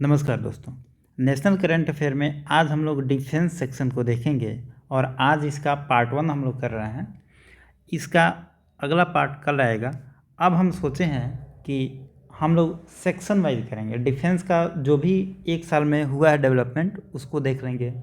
नमस्कार दोस्तों। National current affair में आज हम लोग डिफेंस सेक्शन को देखेंगे और आज इसका पार्ट 1 हम लोग कर रहे हैं। इसका अगला पार्ट कल आएगा। अब हम सोचे हैं कि हम लोग सेक्शन वाइज करेंगे। डिफेंस का जो भी एक साल में हुआ है डेवलपमेंट उसको देख लेंगे,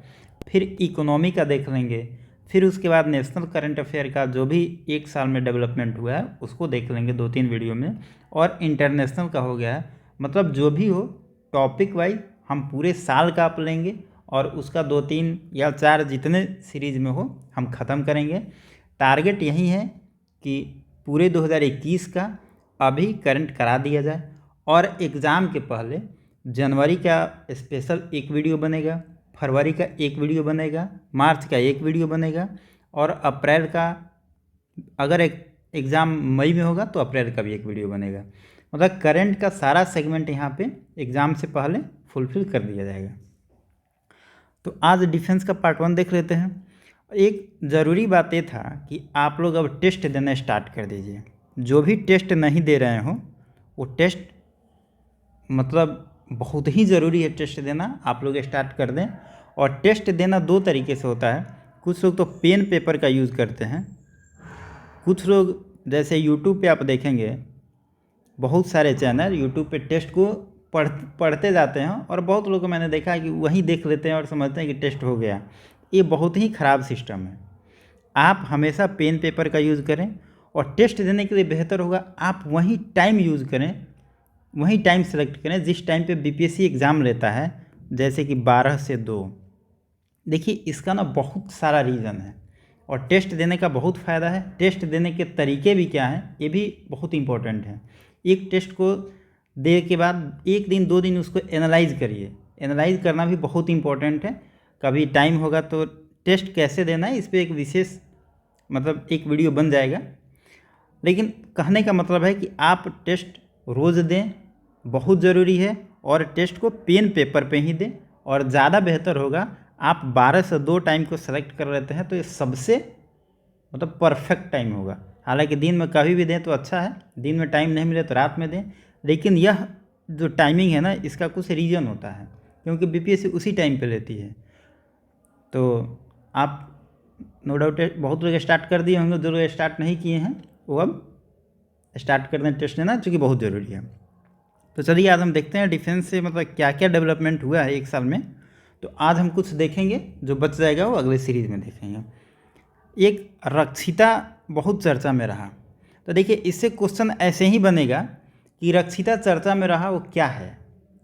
फिर इकोनॉमी का देख लेंगे, फिर उसके बाद नेशनल करंट अफेयर का जो भी एक साल में डेवलपमेंट हुआ है उसको देख लेंगे 2-3 वीडियो में, और इंटरनेशनल का हो गया है। मतलब जो भी हो टॉपिक वाइज हम पूरे साल का आप लेंगे और उसका 2-3 या 4 जितने सीरीज़ में हो हम ख़त्म करेंगे। टारगेट यही है कि पूरे 2021 का अभी करंट करा दिया जाए और एग्ज़ाम के पहले जनवरी का स्पेशल एक वीडियो बनेगा, फरवरी का एक वीडियो बनेगा, मार्च का एक वीडियो बनेगा और अप्रैल का, अगर एक एग्ज़ाम मई में होगा तो अप्रैल का भी एक वीडियो बनेगा। मतलब करंट का सारा सेगमेंट यहाँ पे एग्ज़ाम से पहले फुलफ़िल कर दिया जाएगा। तो आज डिफेंस का पार्ट 1 देख लेते हैं। एक ज़रूरी बात ये था कि आप लोग अब टेस्ट देना स्टार्ट कर दीजिए। जो भी टेस्ट नहीं दे रहे हो वो टेस्ट मतलब बहुत ही ज़रूरी है टेस्ट देना, आप लोग स्टार्ट कर दें। और टेस्ट देना 2 तरीके से होता है। कुछ लोग तो पेन पेपर का यूज़ करते हैं, कुछ लोग जैसे यूट्यूब पे आप देखेंगे बहुत सारे चैनल यूट्यूब पे टेस्ट को पढ़ते जाते हैं और बहुत लोगों को मैंने देखा है कि वहीं देख लेते हैं और समझते हैं कि टेस्ट हो गया। ये बहुत ही ख़राब सिस्टम है। आप हमेशा पेन पेपर का यूज़ करें और टेस्ट देने के लिए बेहतर होगा आप वहीं टाइम यूज़ करें, वहीं टाइम सेलेक्ट करें जिस टाइम पे बीपीएससी एग्ज़ाम लेता है, जैसे कि 12 से 2। देखिए इसका ना बहुत सारा रीज़न है और टेस्ट देने का बहुत फ़ायदा है। टेस्ट देने के तरीके भी क्या हैं ये भी बहुत इंपॉर्टेंट है। एक टेस्ट को दे के बाद 1 दिन 2 दिन उसको एनालाइज करिए। एनालाइज करना भी बहुत इंपॉर्टेंट है। कभी टाइम होगा तो टेस्ट कैसे देना है इस पर एक विशेष मतलब एक वीडियो बन जाएगा। लेकिन कहने का मतलब है कि आप टेस्ट रोज़ दें, बहुत ज़रूरी है। और टेस्ट को पेन पेपर पे ही दें और ज़्यादा बेहतर होगा आप 12 से 2 टाइम को सेलेक्ट कर लेते हैं तो ये सबसे मतलब परफेक्ट टाइम होगा। हालांकि दिन में कभी भी दें तो अच्छा है, दिन में टाइम नहीं मिले तो रात में दें। लेकिन यह जो टाइमिंग है ना इसका कुछ रीज़न होता है क्योंकि बीपीएससी उसी टाइम पे लेती है। तो आप नो डाउट बहुत लोग स्टार्ट कर दिए होंगे, जो लोग स्टार्ट नहीं किए हैं वो अब स्टार्ट कर दें टेस्ट लेना, चूँकि बहुत ज़रूरी है। तो चलिए आज हम देखते हैं डिफेंस से मतलब क्या क्या डेवलपमेंट हुआ है एक साल में। तो आज हम कुछ देखेंगे, जो बच जाएगा वो अगले सीरीज़ में देखेंगे। एक रक्षिता बहुत चर्चा में रहा, तो देखिए इससे क्वेश्चन ऐसे ही बनेगा कि रक्षिता चर्चा में रहा वो क्या है।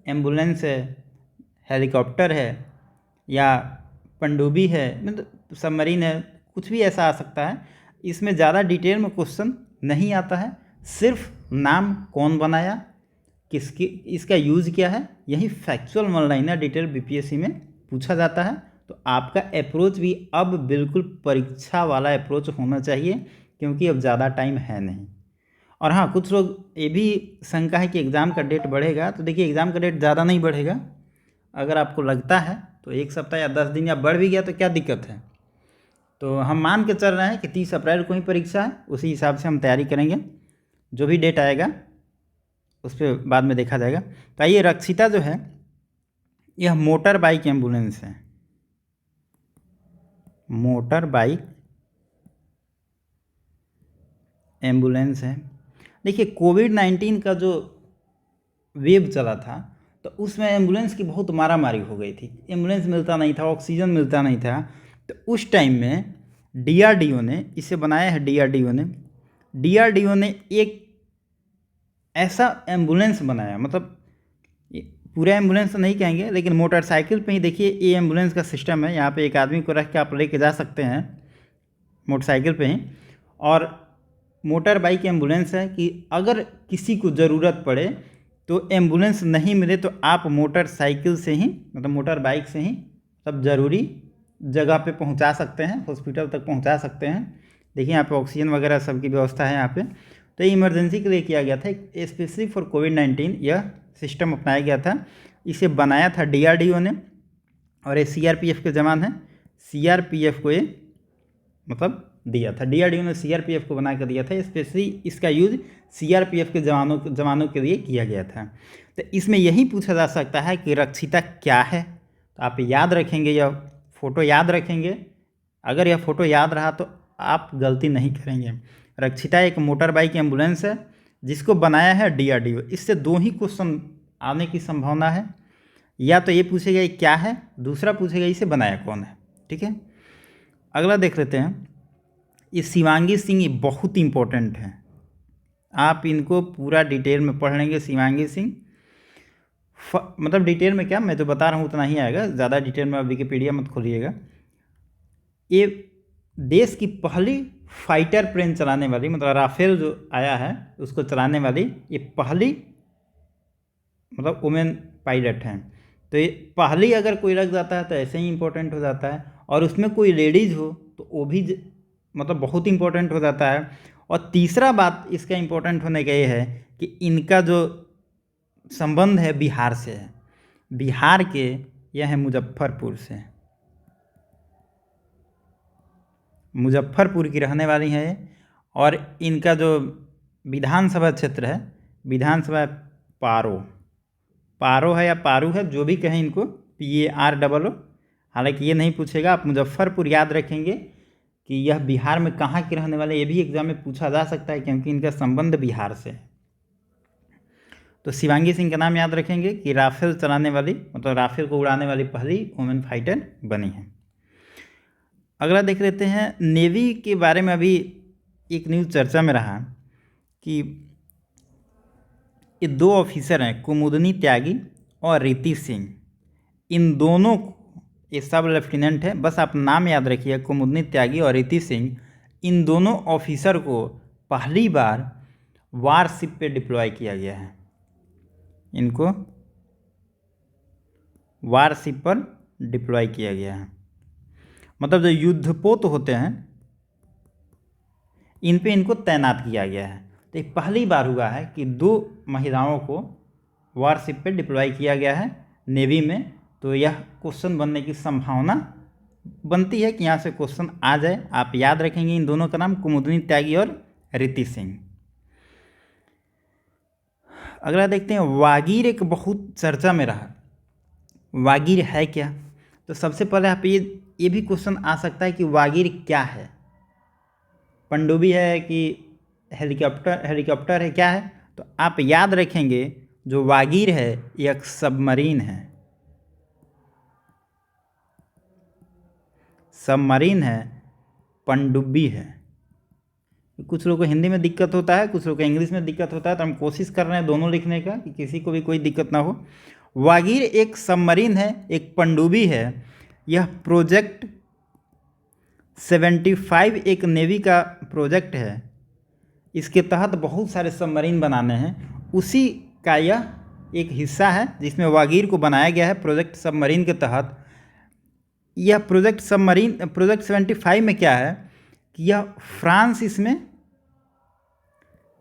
एम्बुलेंस है, हेलीकॉप्टर है या पनडुब्बी है, मतलब सबमरीन है, कुछ भी ऐसा आ सकता है। इसमें ज़्यादा डिटेल में क्वेश्चन नहीं आता है, सिर्फ नाम कौन बनाया, किसकी, इसका यूज़ क्या है, यही factual one liner detail BPSC में पूछा जाता है। तो आपका अप्रोच भी अब बिल्कुल परीक्षा वाला अप्रोच होना चाहिए क्योंकि अब ज़्यादा टाइम है नहीं। और हाँ, कुछ लोग ये भी शंका है कि एग्ज़ाम का डेट बढ़ेगा। तो देखिए एग्ज़ाम का डेट ज़्यादा नहीं बढ़ेगा। अगर आपको लगता है तो 1 सप्ताह या 10 दिन या बढ़ भी गया तो क्या दिक्कत है। तो हम मान के चल रहे हैं कि 30 अप्रैल को ही परीक्षा है, उसी हिसाब से हम तैयारी करेंगे। जो भी डेट आएगा उस पर बाद में देखा जाएगा। तो आइए, रक्षिता जो है यह मोटर बाइक एम्बुलेंस है, मोटर बाइक एम्बुलेंस है। देखिए कोविड-19 का जो वेव चला था तो उसमें एम्बुलेंस की बहुत मारामारी हो गई थी। एम्बुलेंस मिलता नहीं था, ऑक्सीजन मिलता नहीं था। तो उस टाइम में डीआरडीओ ने इसे बनाया है। डीआरडीओ ने एक ऐसा एम्बुलेंस बनाया, मतलब पूरा एम्बुलेंस तो नहीं कहेंगे लेकिन मोटरसाइकिल पे ही देखिए ये एम्बुलेंस का सिस्टम है। यहाँ पे एक आदमी को रख के आप लेके जा सकते हैं मोटरसाइकिल पे ही। और मोटर बाइक एम्बुलेंस है कि अगर किसी को ज़रूरत पड़े तो एम्बुलेंस नहीं मिले तो आप मोटरसाइकिल से ही मतलब मोटर बाइक से ही सब ज़रूरी जगह पे पहुंचा सकते हैं, हॉस्पिटल तक पहुंचा सकते हैं। देखिए यहाँ पे ऑक्सीजन वगैरह सबकी व्यवस्था है यहाँ पे। तो ये इमरजेंसी के लिए किया गया था, स्पेशली फॉर कोविड-19 यह सिस्टम अपनाया गया था। इसे बनाया था डीआरडीओ ने और ये सीआरपीएफ के जवान हैं। सीआरपीएफ को ये मतलब दिया था। डीआरडीओ ने सीआरपीएफ को बना कर दिया था, स्पेशली इसका यूज सीआरपीएफ के जवानों के लिए किया गया था। तो इसमें यही पूछा जा सकता है कि रक्षिता क्या है। तो आप याद रखेंगे, यह फ़ोटो याद रखेंगे। अगर यह फ़ोटो याद रहा तो आप गलती नहीं करेंगे। रक्षिता एक मोटर बाइक एम्बुलेंस है जिसको बनाया है डीआरडीओ। इससे दो ही क्वेश्चन आने की संभावना है, या तो ये पूछेगा ये क्या है, दूसरा पूछेगा इसे बनाया कौन है। ठीक है, अगला देख लेते हैं। ये शिवांगी सिंह, ये बहुत इंपॉर्टेंट है, आप इनको पूरा डिटेल में पढ़ लेंगे। शिवांगी सिंह मतलब डिटेल में क्या, मैं जो बता रहा हूँ उतना ही आएगा, ज़्यादा डिटेल में आप विकिपीडिया मत खोलिएगा। ये देश की पहली फाइटर प्लेन चलाने वाली, मतलब राफेल जो आया है उसको चलाने वाली ये पहली मतलब वुमेन पायलट हैं। तो ये पहली अगर कोई लग जाता है तो ऐसे ही इम्पोर्टेंट हो जाता है, और उसमें कोई लेडीज़ हो तो वो भी मतलब बहुत इम्पोर्टेंट हो जाता है। और तीसरा बात इसका इम्पोर्टेंट होने का ये है कि इनका जो संबंध है बिहार से है, बिहार के यह है मुजफ्फरपुर से, मुजफ्फरपुर की रहने वाली है। और इनका जो विधानसभा क्षेत्र है, विधानसभा पारो है या पारू है, जो भी कहें इनको, PAROO। हालांकि ये नहीं पूछेगा, आप मुजफ्फरपुर याद रखेंगे कि यह बिहार में कहाँ के रहने वाले, ये भी एग्जाम में पूछा जा सकता है क्योंकि इनका संबंध बिहार से है। तो शिवांगी सिंह का नाम याद रखेंगे कि राफेल चलाने वाली, मतलब राफेल को उड़ाने वाली पहली वुमेन फाइटर बनी है। अगला देख लेते हैं, नेवी के बारे में अभी एक न्यूज़ चर्चा में रहा कि ये दो ऑफिसर हैं, कुमुदनी त्यागी और रीति सिंह। इन दोनों को, ये सब लेफ्टिनेंट है, बस आप नाम याद रखिए, कुमुदनी त्यागी और रीति सिंह। इन दोनों ऑफिसर को पहली बार वारशिप पे डिप्लॉय किया गया है। इनको वारशिप पर डिप्लॉय किया गया है, मतलब जो युद्धपोत होते हैं इन पे इनको तैनात किया गया है। तो ये पहली बार हुआ है कि दो महिलाओं को वारशिप पे डिप्लॉय किया गया है नेवी में। तो यह क्वेश्चन बनने की संभावना बनती है कि यहाँ से क्वेश्चन आ जाए। आप याद रखेंगे इन दोनों का नाम, कुमुदनी त्यागी और रीति सिंह। अगला देखते हैं, वागीर एक बहुत चर्चा में रहा। वागीर है क्या? तो सबसे पहले आप ये भी क्वेश्चन आ सकता है कि वागीर क्या है, पनडुब्बी है कि हेलीकॉप्टर है, क्या है? तो आप याद रखेंगे जो वागीर है ये एक सबमरीन है, सबमरीन है, पनडुब्बी है। कुछ लोगों को हिंदी में दिक्कत होता है, कुछ लोगों को इंग्लिश में दिक्कत होता है, तो हम कोशिश कर रहे हैं दोनों लिखने का कि किसी को भी कोई दिक्कत ना हो। वागीर एक सबमरीन है, एक पनडुब्बी है। यह प्रोजेक्ट 75 एक नेवी का प्रोजेक्ट है। इसके तहत बहुत सारे सबमरीन बनाने हैं, उसी का यह एक हिस्सा है जिसमें वागीर को बनाया गया है प्रोजेक्ट सबमरीन के तहत। यह प्रोजेक्ट 75 में क्या है कि यह फ्रांस इसमें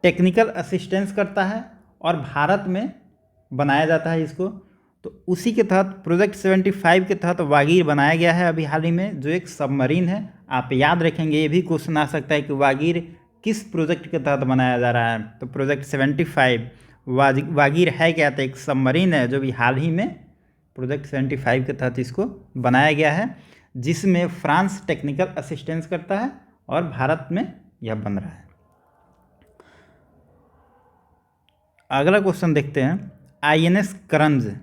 टेक्निकल असिस्टेंस करता है और भारत में बनाया जाता है इसको। तो उसी के तहत प्रोजेक्ट 75 के तहत वागीर बनाया गया है अभी हाल ही में, जो एक सबमरीन है। आप याद रखेंगे, ये भी क्वेश्चन आ सकता है कि वागीर किस प्रोजेक्ट के तहत बनाया जा रहा है। तो प्रोजेक्ट 75 वागीर है क्या? तो एक सबमरीन है जो भी हाल ही में प्रोजेक्ट 75 के तहत इसको बनाया गया है, जिसमें फ्रांस टेक्निकल असिस्टेंस करता है और भारत में यह बन रहा है। अगला क्वेश्चन देखते हैं, INS करंज।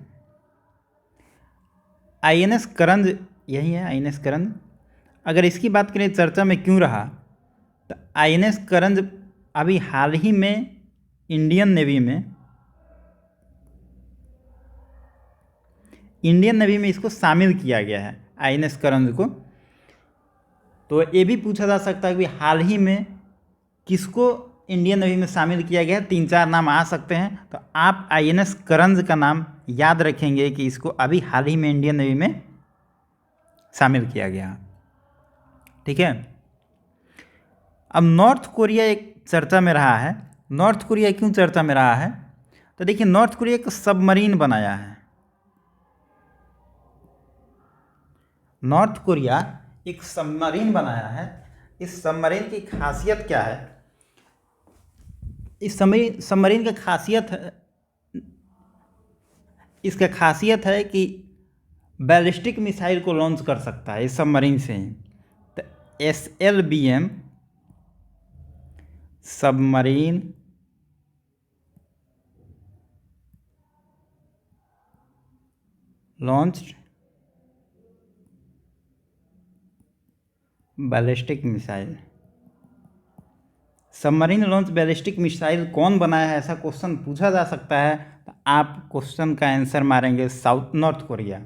INS करंज यही है, INS करंज। अगर इसकी बात करें चर्चा में क्यों रहा, तो INS करंज अभी हाल ही में इंडियन नेवी में इसको शामिल किया गया है, INS करंज को। तो ये भी पूछा जा सकता है कि हाल ही में किसको इंडियन नेवी में शामिल किया गया है। 3-4 नाम आ सकते हैं, तो आप INS करंज का नाम याद रखेंगे कि इसको अभी हाल ही में इंडियन नेवी में शामिल किया गया। ठीक है, अब नॉर्थ कोरिया एक चर्चा में रहा है। नॉर्थ कोरिया क्यों चर्चा में रहा है? तो देखिए, नॉर्थ कोरिया एक सबमरीन बनाया है। नॉर्थ कोरिया एक सबमरीन बनाया है। इस सबमरीन की खासियत क्या है? इस सबमरीन का खासियत है, इसका खासियत है कि बैलिस्टिक मिसाइल को लॉन्च कर सकता है इस सबमरीन से ही। तो SLBM submarine launched ballistic missile. Submarine launch ballistic missile कौन बनाया है, ऐसा क्वेश्चन पूछा जा सकता है। तो आप क्वेश्चन का आंसर मारेंगे नॉर्थ कोरिया।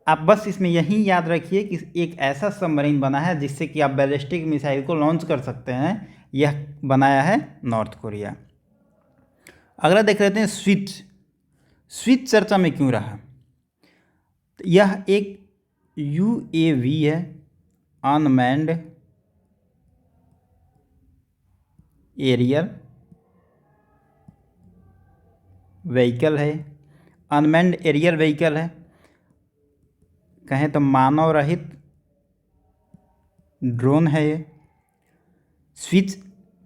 आप बस इसमें यही याद रखिए कि एक ऐसा सबमरीन बना है जिससे कि आप बैलिस्टिक मिसाइल को लॉन्च कर सकते हैं, यह बनाया है नॉर्थ कोरिया। अगला देख लेते हैं स्विच चर्चा में क्यों रहा? यह एक UAV है, अनमैन्ड एरियल व्हीकल है। अनमैन्ड एरियल व्हीकल है, कहें तो मानव रहित ड्रोन है ये। स्विच,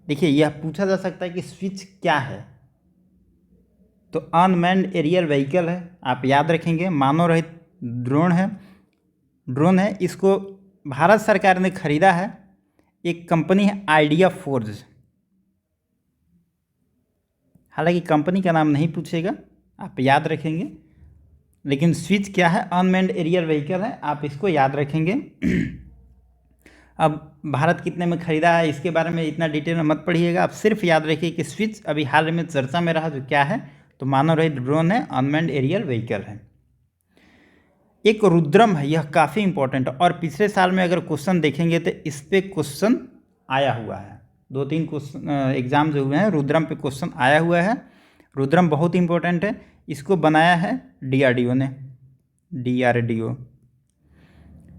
देखिए यह पूछा जा सकता है कि स्विच क्या है, तो अनमैन्ड एरियल व्हीकल है, आप याद रखेंगे। मानव रहित ड्रोन है। इसको भारत सरकार ने खरीदा है, एक कंपनी है आइडिया फोर्ज। हालांकि कंपनी का नाम नहीं पूछेगा, आप याद रखेंगे। लेकिन स्विच क्या है? अनमैन्ड एरियल व्हीकल है, आप इसको याद रखेंगे। अब भारत कितने में खरीदा है इसके बारे में इतना डिटेल में मत पढ़िएगा, आप सिर्फ याद रखिए कि स्विच अभी हाल में चर्चा में रहा, जो क्या है तो मानव रहित ड्रोन है, अनमैन्ड एरियल व्हीकल है। एक रुद्रम है, यह काफ़ी इंपॉर्टेंट है और पिछले साल में अगर क्वेश्चन देखेंगे तो इस पर क्वेश्चन आया हुआ है। 2-3 क्वेश्चन एग्जाम जो हुए हैं रुद्रम पे क्वेश्चन आया हुआ है। रुद्रम बहुत इंपॉर्टेंट है, इसको बनाया है DRDO ने, DRDO,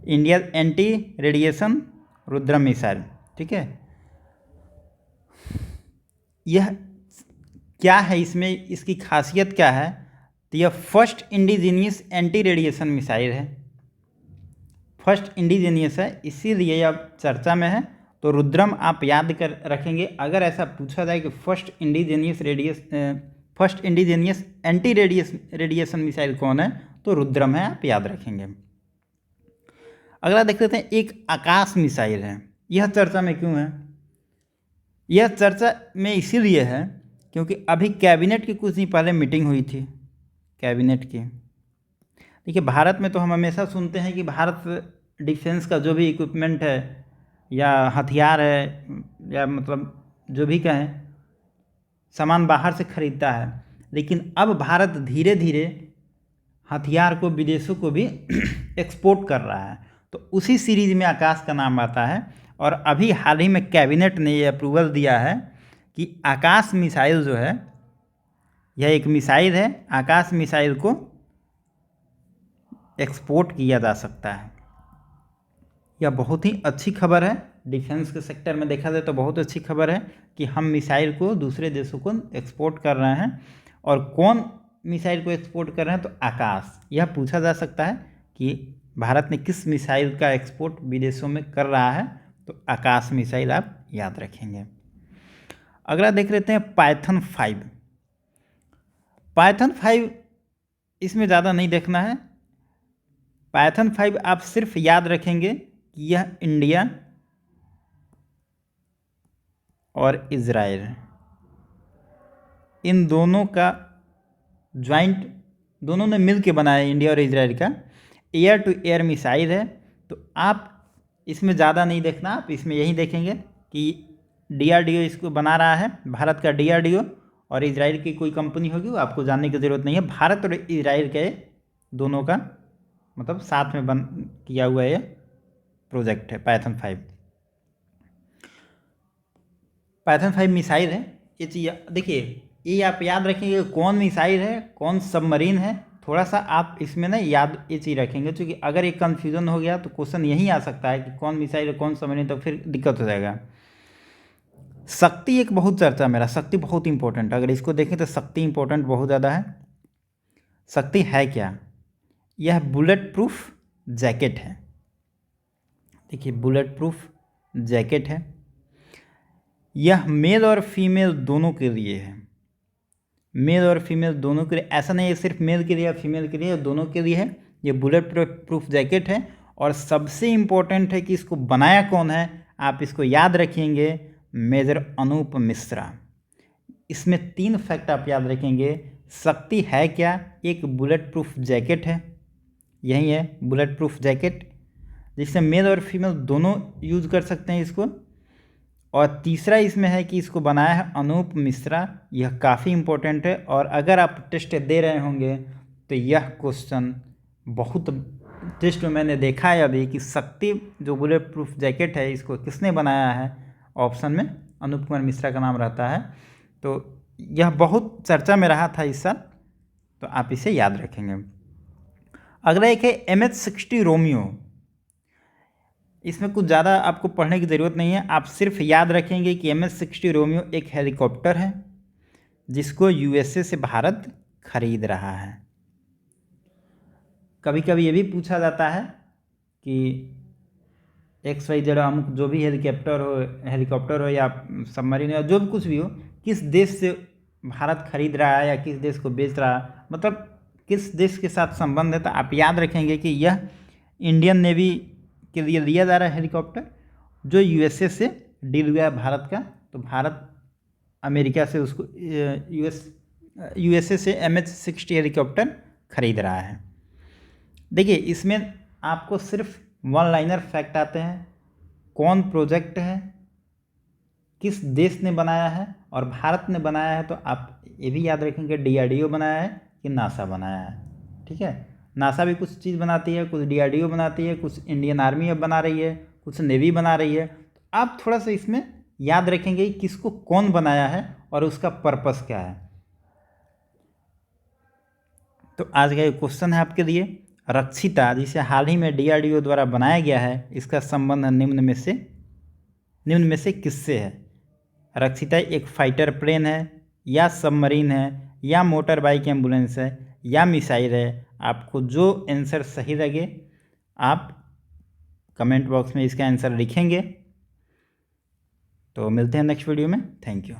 India anti radiation Rudram missile. ठीक है, यह क्या है, इसमें इसकी खासियत क्या है? तो यह first indigenous anti radiation missile है, फर्स्ट इंडिजीनियस है, इसीलिए यह चर्चा में है। तो रुद्रम आप याद कर रखेंगे। अगर ऐसा पूछा जाए कि first indigenous anti radiation missile कौन है, तो रुद्रम है, आप याद रखेंगे। अगला देख लेते हैं, एक आकाश मिसाइल है। यह चर्चा में क्यों है? यह चर्चा में इसीलिए है क्योंकि अभी कैबिनेट की कुछ दिन पहले मीटिंग हुई थी, कैबिनेट की। देखिए भारत में तो हम हमेशा सुनते हैं कि भारत डिफेंस का जो भी इक्विपमेंट है या हथियार है या मतलब जो भी कहें सामान बाहर से खरीदता है, लेकिन अब भारत धीरे धीरे हथियार को विदेशों को भी एक्सपोर्ट कर रहा है। तो उसी सीरीज में आकाश का नाम आता है और अभी हाल ही में कैबिनेट ने ये अप्रूवल दिया है कि आकाश मिसाइल जो है, यह एक मिसाइल है, आकाश मिसाइल को एक्सपोर्ट किया जा सकता है। यह बहुत ही अच्छी खबर है, डिफेंस के सेक्टर में देखा जाए तो बहुत अच्छी खबर है कि हम मिसाइल को दूसरे देशों को एक्सपोर्ट कर रहे हैं। और कौन मिसाइल को एक्सपोर्ट कर रहे हैं? तो आकाश। यह पूछा जा सकता है कि भारत ने किस मिसाइल का एक्सपोर्ट विदेशों में कर रहा है, तो आकाश मिसाइल आप याद रखेंगे। अगला देख लेते हैं पाइथन 5। पाइथन 5 इसमें ज़्यादा नहीं देखना है। पाइथन 5 आप सिर्फ याद रखेंगे कि यह इंडिया और इजराइल इन दोनों का ज्वाइंट, दोनों ने मिल के बनाया, इंडिया और इजराइल का एयर टू एयर मिसाइल है। तो आप इसमें ज़्यादा नहीं देखना, आप इसमें यही देखेंगे कि DRDO इसको बना रहा है, भारत का DRDO, और इजराइल की कोई कंपनी होगी, वो आपको जानने की ज़रूरत नहीं है। भारत और इजराइल के दोनों का मतलब साथ में किया हुआ ये प्रोजेक्ट है पाइथन 5। पाइथन 5 मिसाइल है, ये चीज़ देखिए, ये आप याद रखेंगे कौन मिसाइल है, कौन सबमरीन है। थोड़ा सा आप इसमें ना याद ये चीज़ रखेंगे, क्योंकि अगर एक कन्फ्यूज़न हो गया तो क्वेश्चन यही आ सकता है कि कौन मिसाइल है कौन सबमरीन, तो फिर दिक्कत हो जाएगा। शक्ति एक बहुत चर्चा मेरा, शक्ति बहुत इंपॉर्टेंट, अगर इसको देखें तो शक्ति इंपॉर्टेंट बहुत ज़्यादा है। शक्ति है क्या? यह बुलेट प्रूफ जैकेट है। देखिए बुलेट प्रूफ जैकेट है। यह मेल और फीमेल दोनों के लिए है, मेल और फीमेल दोनों के लिए, ऐसा नहीं है सिर्फ मेल के लिए या फीमेल के लिए, दोनों के लिए है। ये बुलेट प्रूफ जैकेट है और सबसे इम्पोर्टेंट है कि इसको बनाया कौन है, आप इसको याद रखेंगे, मेजर अनूप मिश्रा। इसमें 3 फैक्ट आप याद रखेंगे। शक्ति है क्या, एक बुलेट प्रूफ जैकेट है, यही है बुलेट प्रूफ जैकेट, जिससे मेल और फीमेल दोनों यूज कर सकते हैं इसको। और तीसरा इसमें है कि इसको बनाया है अनूप मिश्रा, यह काफ़ी इम्पोर्टेंट है। और अगर आप टेस्ट दे रहे होंगे तो यह क्वेश्चन बहुत टेस्ट में मैंने देखा है अभी कि शक्ति जो बुलेट प्रूफ जैकेट है इसको किसने बनाया है, ऑप्शन में अनूप कुमार मिश्रा का नाम रहता है। तो यह बहुत चर्चा में रहा था इस साल, तो आप इसे याद रखेंगे। अगला एक है MH-60 रोमियो। इसमें कुछ ज़्यादा आपको पढ़ने की ज़रूरत नहीं है, आप सिर्फ याद रखेंगे कि MH-60 रोमियो एक हेलीकॉप्टर है जिसको USA से भारत खरीद रहा है। कभी कभी ये भी पूछा जाता है कि XYZ अमुक जो भी हेलीकॉप्टर हो या सबमरीन हो, जो भी कुछ भी हो, किस देश से भारत खरीद रहा है या किस देश को बेच रहा है, मतलब किस देश के साथ संबंध है। तो आप याद रखेंगे कि यह इंडियन नेवी के लिए लिया जा रहा है हेलीकॉप्टर, जो USA से डील हुआ है भारत का। तो भारत अमेरिका से उसको USA से MH-60 हेलीकॉप्टर खरीद रहा है। देखिए इसमें आपको सिर्फ 1 लाइनर फैक्ट आते हैं, कौन प्रोजेक्ट है, किस देश ने बनाया है और भारत ने बनाया है। तो आप ये भी याद रखेंगे DRDO बनाया है कि नासा बनाया है, ठीक है। नासा भी कुछ चीज़ बनाती है, कुछ DRDO बनाती है, कुछ इंडियन आर्मी अब बना रही है, कुछ नेवी बना रही है। तो आप थोड़ा सा इसमें याद रखेंगे कि किसको कौन बनाया है और उसका पर्पस क्या है। तो आज का ये क्वेश्चन है आपके लिए, रक्षिता जिसे हाल ही में DRDO द्वारा बनाया गया है, इसका संबंध निम्न में से किससे है। रक्षिता एक फाइटर प्लेन है या सबमरीन है या मोटर बाइक एम्बुलेंस है या मिसाइल है। आपको जो आंसर सही लगे आप कमेंट बॉक्स में इसका आंसर लिखेंगे। तो मिलते हैं नेक्स्ट वीडियो में, थैंक यू।